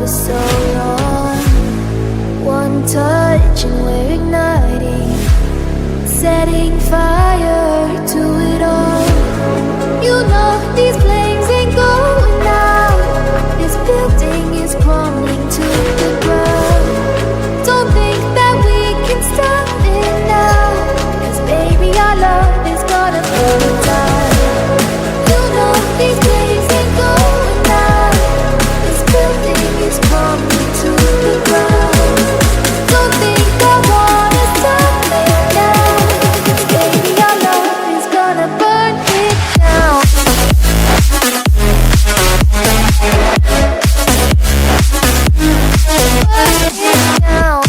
for so long. One touch and we're igniting, setting fire to it all. You know these flames ain't going out. This building is crumbling to the ground. Don't think that we can stop it now, 'cause baby our love is gonna burn it down. You know these flames ain't going out. This building is crumbling to the ground. Don't think I wanna stop it now, 'cause baby our love is gonna burn it down. Burn it down.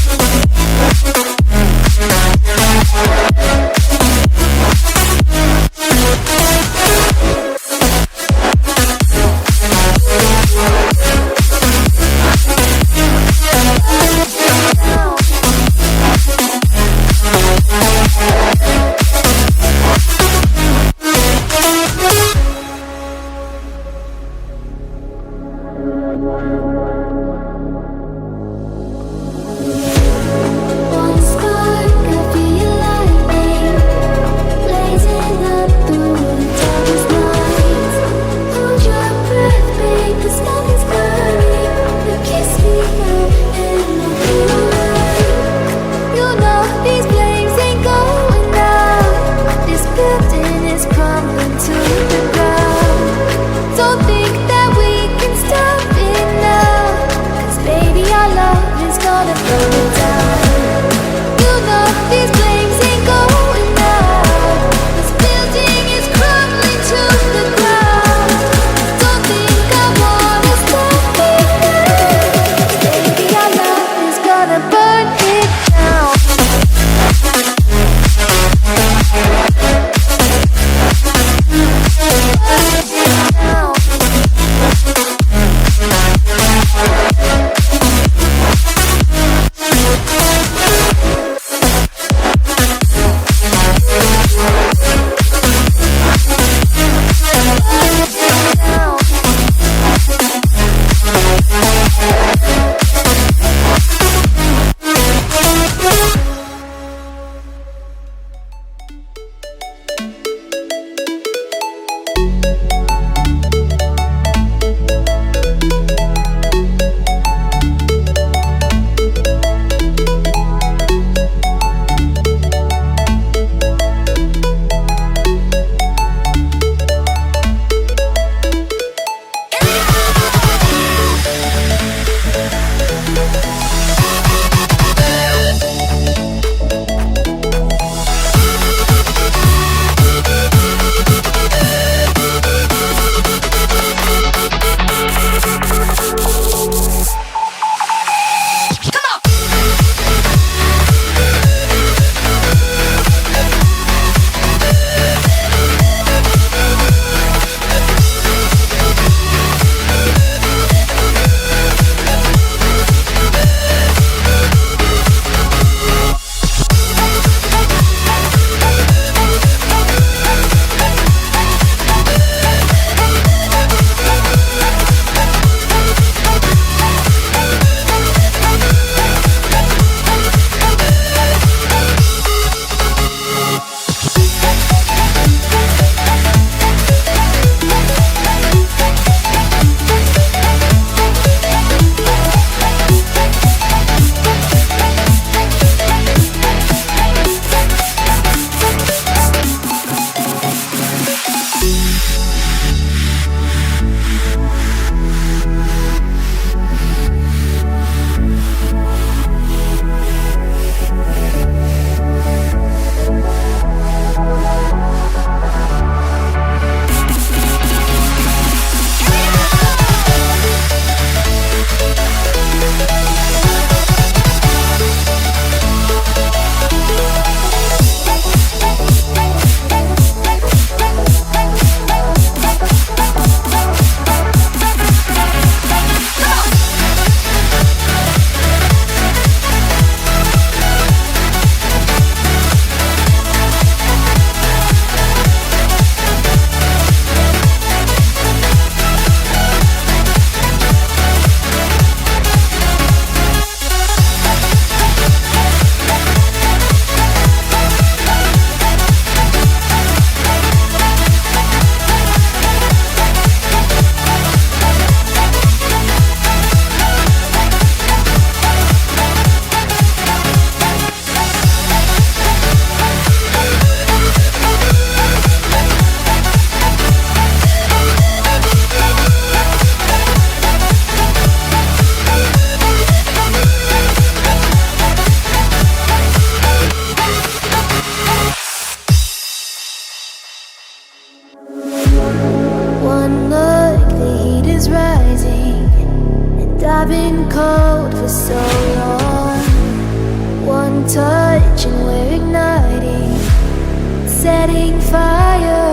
I've been cold for so long. One touch and we're igniting, setting fire